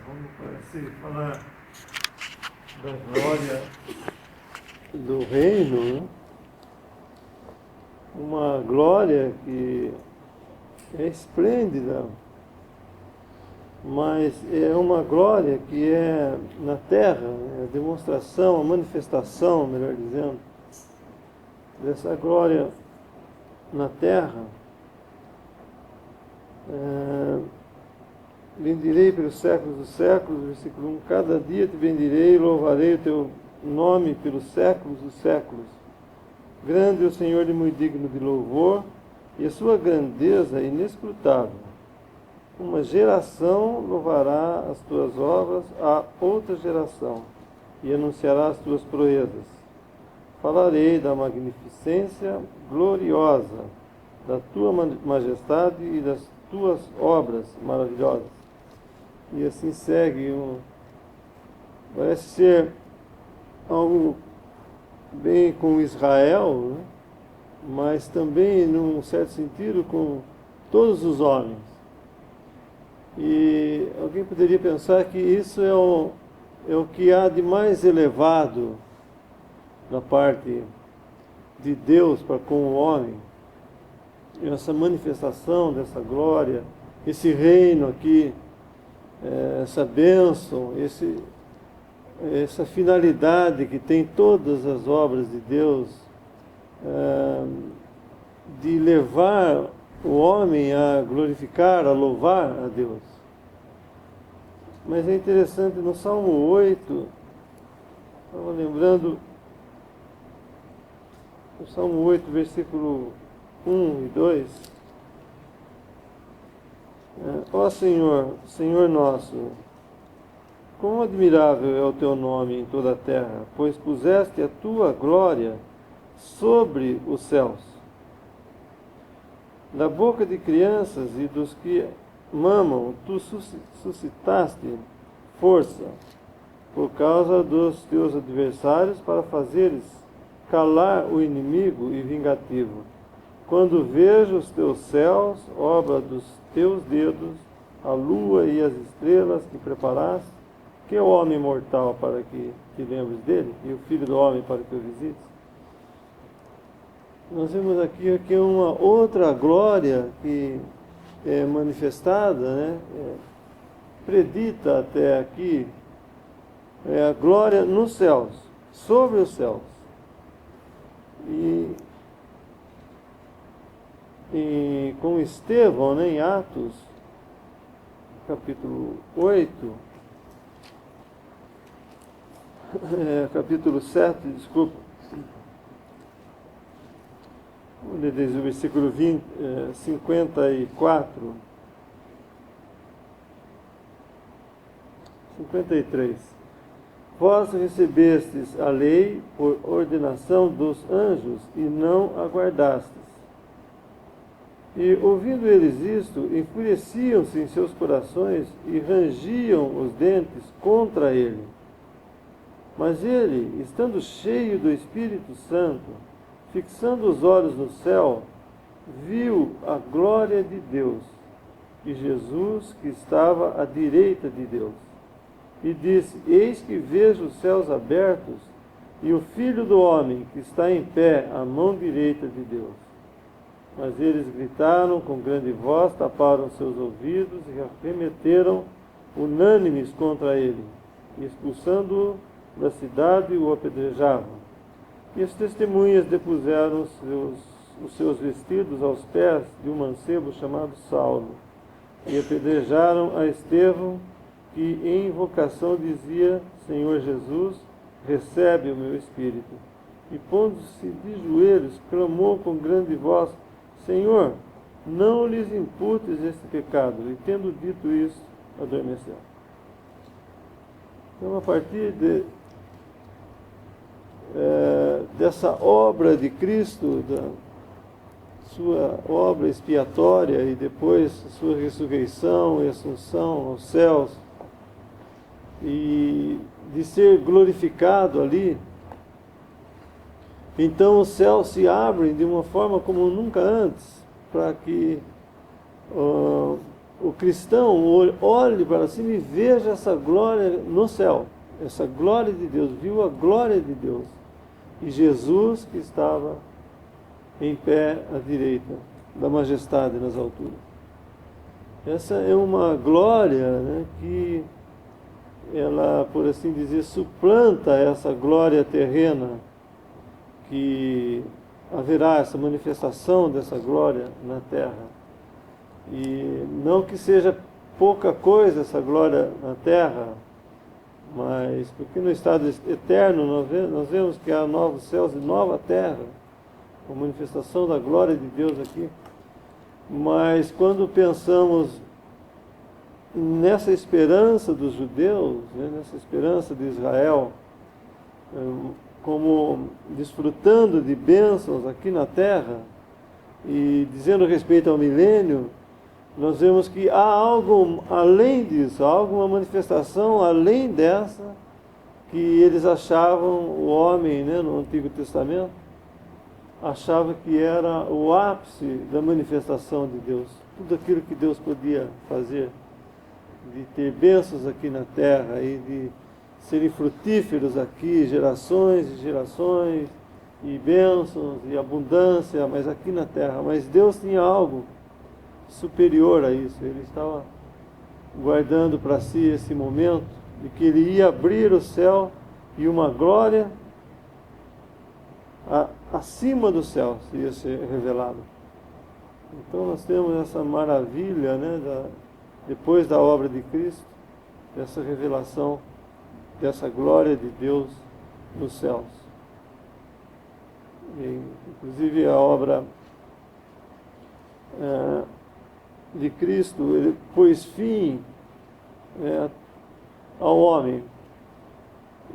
Vamos parecer falar da glória do reino, né? Uma glória que é esplêndida, mas é uma glória que é na terra, né? A demonstração, a manifestação, melhor dizendo, dessa glória na terra. Bendirei pelos séculos dos séculos, versículo 1, cada dia te bendirei e louvarei o teu nome pelos séculos dos séculos. Grande é o Senhor e muito digno de louvor, e a sua grandeza é inescrutável. Uma geração louvará as tuas obras a outra geração, e anunciará as tuas proezas. Falarei da magnificência gloriosa da tua majestade e das tuas obras maravilhosas. E assim segue, parece ser algo bem com Israel, né? Mas também, num certo sentido, com todos os homens. E alguém poderia pensar que isso é o que há de mais elevado da parte de Deus para com o homem. Essa manifestação dessa glória, esse reino aqui, essa bênção, essa finalidade que tem todas as obras de Deus, de levar o homem a glorificar, a louvar a Deus. Mas é interessante, no Salmo 8, estava lembrando, no Salmo 8, versículo 1 e 2, ó Senhor, Senhor nosso, quão admirável é o teu nome em toda a terra, pois puseste a tua glória sobre os céus. Da boca de crianças e dos que mamam, tu suscitaste força por causa dos teus adversários para fazeres calar o inimigo e vingativo. Quando vejo os teus céus, obra dos teus dedos, a lua e as estrelas que preparaste, que é o homem mortal para que te lembres dele, e o filho do homem para que o visites? Nós vemos aqui uma outra glória que é manifestada, né? Predita até aqui, é a glória nos céus, sobre os céus. E com Estevão, né, em Atos, capítulo 8, capítulo 7, desculpa, desde o versículo 54, 53. Vós recebestes a lei por ordenação dos anjos e não aguardastes. E, ouvindo eles isto, enfureciam-se em seus corações e rangiam os dentes contra ele. Mas ele, estando cheio do Espírito Santo, fixando os olhos no céu, viu a glória de Deus e Jesus que estava à direita de Deus. E disse, eis que vejo os céus abertos e o Filho do Homem que está em pé à mão direita de Deus. Mas eles gritaram com grande voz, taparam seus ouvidos e arremeteram unânimes contra ele, e expulsando-o da cidade o apedrejavam. E as testemunhas depuseram os seus vestidos aos pés de um mancebo chamado Saulo, e apedrejaram a Estevão, que em invocação dizia, Senhor Jesus, recebe o meu espírito. E pondo-se de joelhos, clamou com grande voz, Senhor, não lhes imputes este pecado. E tendo dito isso, adormeceu. Então, a partir dessa obra de Cristo, da sua obra expiatória e depois sua ressurreição e assunção aos céus, e de ser glorificado ali, então os céus se abrem de uma forma como nunca antes, para que o cristão olhe para cima e veja essa glória no céu, essa glória de Deus, viu a glória de Deus, e Jesus que estava em pé à direita da majestade nas alturas. Essa é uma glória, né, que ela, por assim dizer, suplanta essa glória terrena, que haverá essa manifestação dessa glória na terra. E não que seja pouca coisa essa glória na terra, mas porque no estado eterno nós vemos que há novos céus e nova terra, a manifestação da glória de Deus aqui. Mas quando pensamos nessa esperança dos judeus, né, nessa esperança de Israel, como desfrutando de bênçãos aqui na terra, e dizendo respeito ao milênio, nós vemos que há algo além disso, há alguma manifestação além dessa, que eles achavam, o homem, né, no Antigo Testamento, achava que era o ápice da manifestação de Deus. Tudo aquilo que Deus podia fazer, de ter bênçãos aqui na terra e de serem frutíferos aqui, gerações e gerações, e bênçãos e abundância, mas aqui na terra. Mas Deus tinha algo superior a isso. Ele estava guardando para si esse momento de que ele ia abrir o céu e uma glória acima do céu ia ser revelado. Então nós temos essa maravilha, né, depois da obra de Cristo, essa revelação dessa glória de Deus nos céus. E, inclusive a obra de Cristo, ele pôs fim ao homem.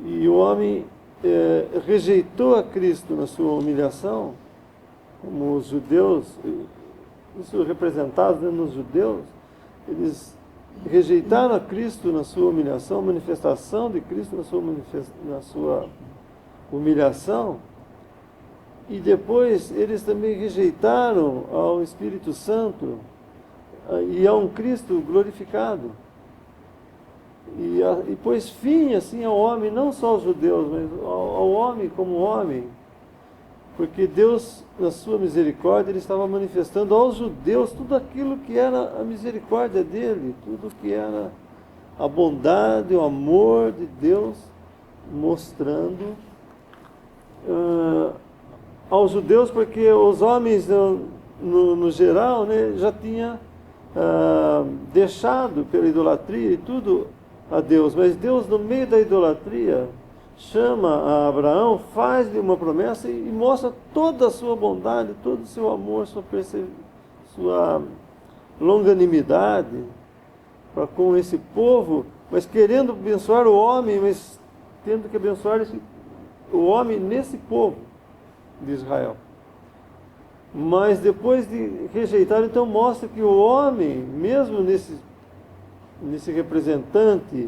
E o homem rejeitou a Cristo na sua humilhação, como os judeus, isso representado, né, nos judeus, eles rejeitaram a Cristo na sua humilhação, a manifestação de Cristo na sua humilhação, e depois eles também rejeitaram ao Espírito Santo e a um Cristo glorificado. E pôs fim assim ao homem, não só aos judeus, mas ao homem como homem, porque Deus, na sua misericórdia, ele estava manifestando aos judeus tudo aquilo que era a misericórdia dele, tudo que era a bondade, o amor de Deus, mostrando aos judeus, porque os homens, no geral, né, já tinham deixado pela idolatria e tudo a Deus, mas Deus, no meio da idolatria, chama a Abraão, faz-lhe uma promessa e mostra toda a sua bondade, todo o seu amor, sua longanimidade para com esse povo, mas querendo abençoar o homem, mas tendo que abençoar o homem nesse povo de Israel. Mas depois de rejeitar, então mostra que o homem, mesmo nesse representante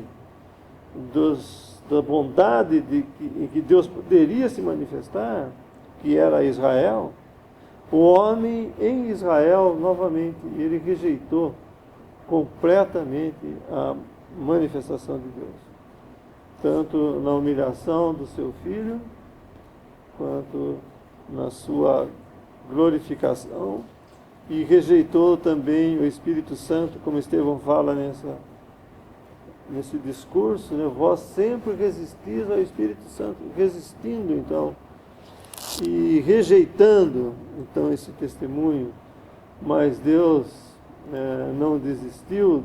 da bondade em que Deus poderia se manifestar, que era Israel, o homem em Israel, novamente, ele rejeitou completamente a manifestação de Deus, tanto na humilhação do seu filho, quanto na sua glorificação, e rejeitou também o Espírito Santo, como Estevão fala nesse discurso, né? Vós sempre resistis ao Espírito Santo, resistindo então, e rejeitando então esse testemunho, mas Deus não desistiu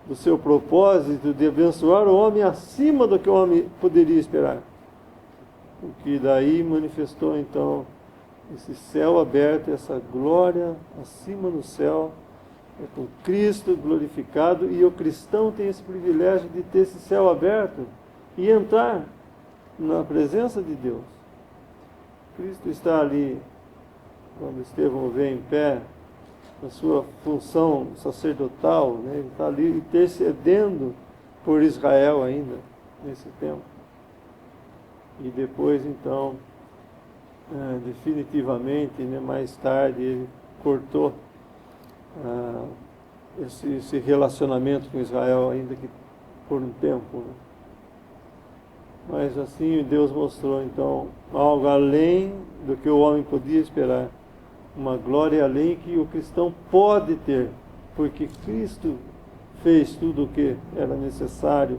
do seu propósito de abençoar o homem acima do que o homem poderia esperar, o que daí manifestou então esse céu aberto, essa glória acima no céu, com Cristo glorificado, e o cristão tem esse privilégio de ter esse céu aberto e entrar na presença de Deus. Cristo está ali, quando Estevão vem em pé, na sua função sacerdotal, né? Ele está ali intercedendo por Israel ainda, nesse tempo. E depois, então, definitivamente, né, mais tarde, ele cortou esse relacionamento com Israel, ainda que por um tempo, né? Mas assim Deus mostrou então algo além do que o homem podia esperar, uma glória além que o cristão pode ter, porque Cristo fez tudo o que era necessário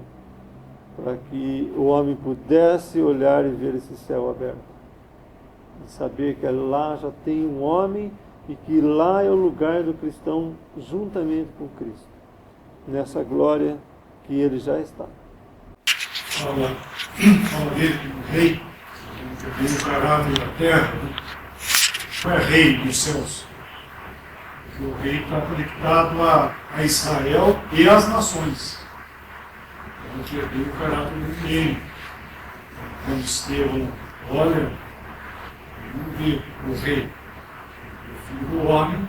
para que o homem pudesse olhar e ver esse céu aberto, e saber que lá já tem um homem e que lá é o lugar do cristão juntamente com Cristo, nessa glória que ele já está. Fala dele como rei, que tem o caráter da terra, não é rei dos céus. Porque o rei está conectado a Israel e às nações. Então, que é bem o caráter do reino. Quando Estevão olha, ele não vê o rei, o filho do homem,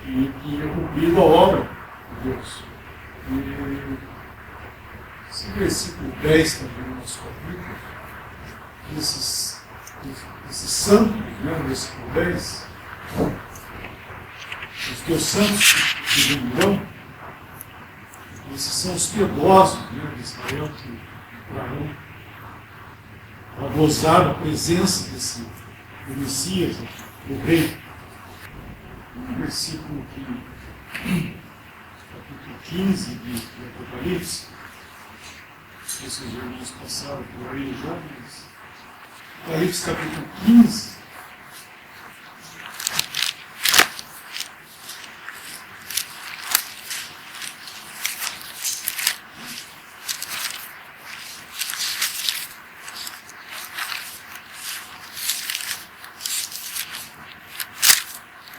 que tinha cumprido a obra de Deus. E esse versículo 10 também no nosso capítulo, esses santos, né, no versículo 10, os teus santos que virão, esses são os piedosos, né, de Israel, que entrarão para gozar a presença do Messias, do Rei. Um versículo que, capítulo 15 de Apocalipse, esses irmãos passaram por aí já, mas Apocalipse capítulo 15.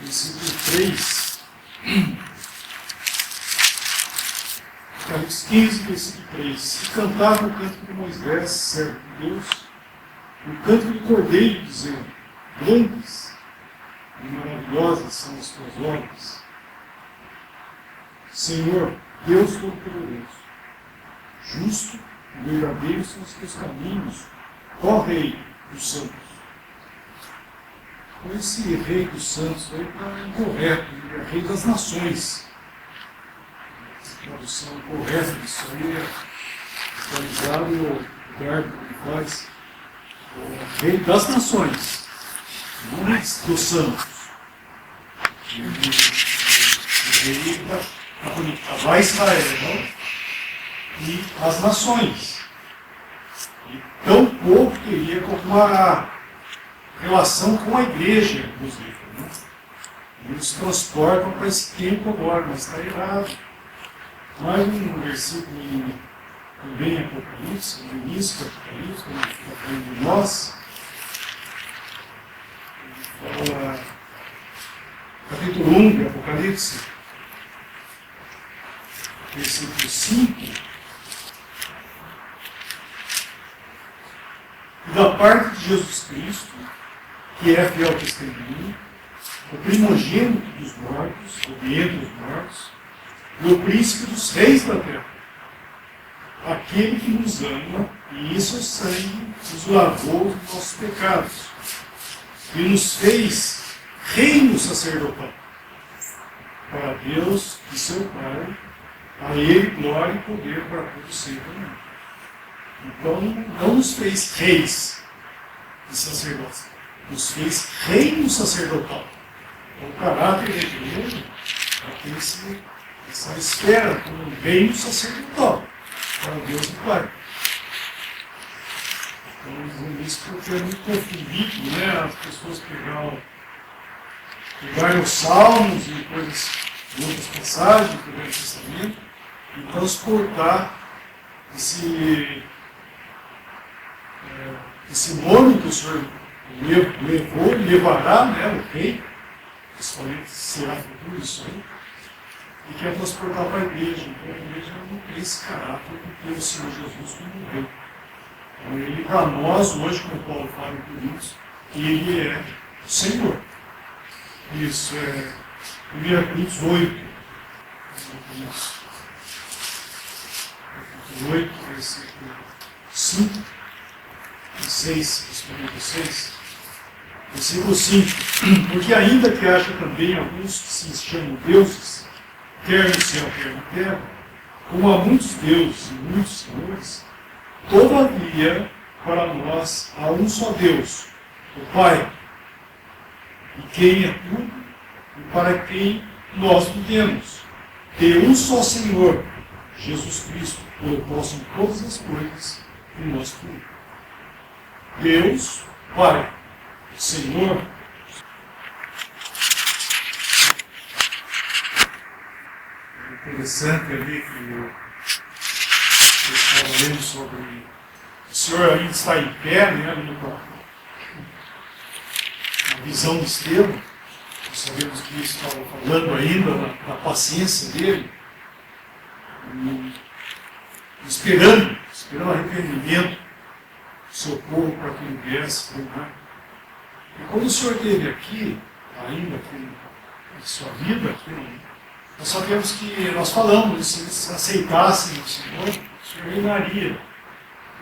Versículo 3. Apocalipse 15, versículo 3. E cantava o canto de Moisés, servo de Deus, o canto do Cordeiro, dizendo: grandes e maravilhosas são as tuas obras, Senhor, Deus Todo-Poderoso. Justo e verdadeiro são os teus caminhos, ó Rei dos Santos. Então, esse Rei dos Santos aí está incorreto, ele é Rei das Nações. A tradução correta disso aí é atualizado no verbo que faz o Rei das Nações, não dos santos. O Rei está conectado a Israel e as nações. E tão pouco teria como uma relação com a igreja, inclusive. Né? Eles transportam para esse tempo agora, mas está errado. Mais um versículo também em Apocalipse, no início do Apocalipse, quando está falando de nós, ele fala, capítulo 1 de Apocalipse, versículo 5, e da parte de Jesus Cristo, que é fiel testemunho, o primogênito dos mortos, ou de entre os mortos, e o príncipe dos reis da terra, aquele que nos ama, e isso é sangue, nos lavou dos nossos pecados, e nos fez reino sacerdotal, para Deus e seu Pai, a Ele glória e poder para todos sempre. Então, não nos fez reis e sacerdotes, nos fez reino sacerdotal. Então, o caráter da igreja tem essa esfera como um reino sacerdotal para Deus e Pai. Então, dizendo isso porque é muito confundido, né? As pessoas pegarem os salmos e coisas, outras passagens do Velho Testamento e transportar esse nome que o Senhor levou, levará, né, o rei, principalmente será futuro isso aí, e quer transportar para a igreja. Então a igreja não tem esse caráter de ter o Senhor Jesus como rei. Então ele, para nós, hoje, como Paulo fala em Coríntios, ele é o Senhor. Isso é 1 Coríntios 8. Capítulo 8, versículo 5 e 6, principalmente 6. Versículo 5. Porque ainda que haja também alguns que se chamam deuses, quer no céu, quer na terra, como há muitos deuses e muitos senhores, todavia, para nós, há um só Deus, o Pai, e quem é tudo, e para quem nós vivemos, e um só Senhor, Jesus Cristo, pelo qual são todas as coisas e nós tudo. Deus, Pai, Senhor. É interessante ali que eu estava lendo sobre o Senhor ainda está em pé, né, na visão de Estevão. Nós sabemos que isso estava falando ainda da paciência dele, esperando arrependimento, socorro para que ele viesse. E quando o Senhor esteve aqui, ainda em sua vida, nós sabemos que nós falamos, se eles aceitassem o Senhor reinaria.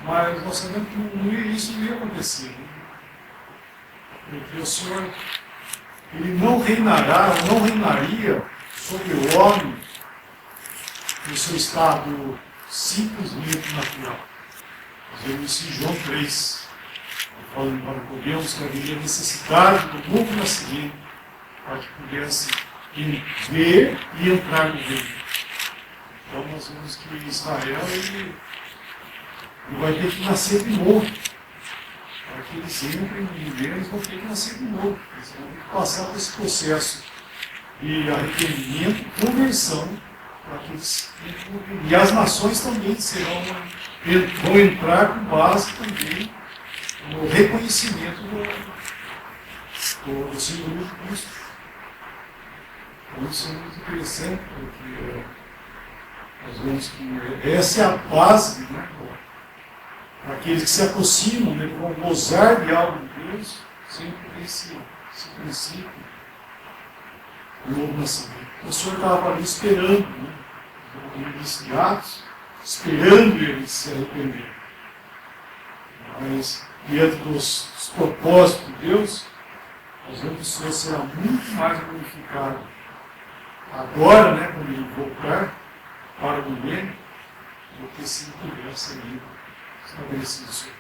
Mas nós sabemos que isso não ia acontecer. Né? Porque o Senhor, ele não reinará, ou não reinaria sobre o homem no seu estado simplesmente natural. Nós vemos isso em João 3, falando para Nicodemus que haveria necessidade do novo nascimento para que pudesse ver e entrar no reino. Então nós vemos que Israel ele vai ter que nascer de novo. Para que eles entrem no reino, eles vão ter que nascer de novo. Eles vão ter que passar por esse processo de arrependimento e conversão para que eles entrem no reino. E as nações também vão entrar com base também no reconhecimento do Senhor Jesus Cristo. Então isso é muito interessante, porque nós vemos que essa é a base, né, para aqueles que se aproximam, né, vão gozar de algo de Deus, sempre esse princípio do novo nascimento. O Senhor estava ali esperando, né, no início de Atos, esperando eles se arrepender. Mas, diante dos propósitos de Deus, nós vemos que o Senhor será muito mais glorificado agora, né, quando ele voltar para o milênio, do que se não tivesse ainda estabelecido o Senhor.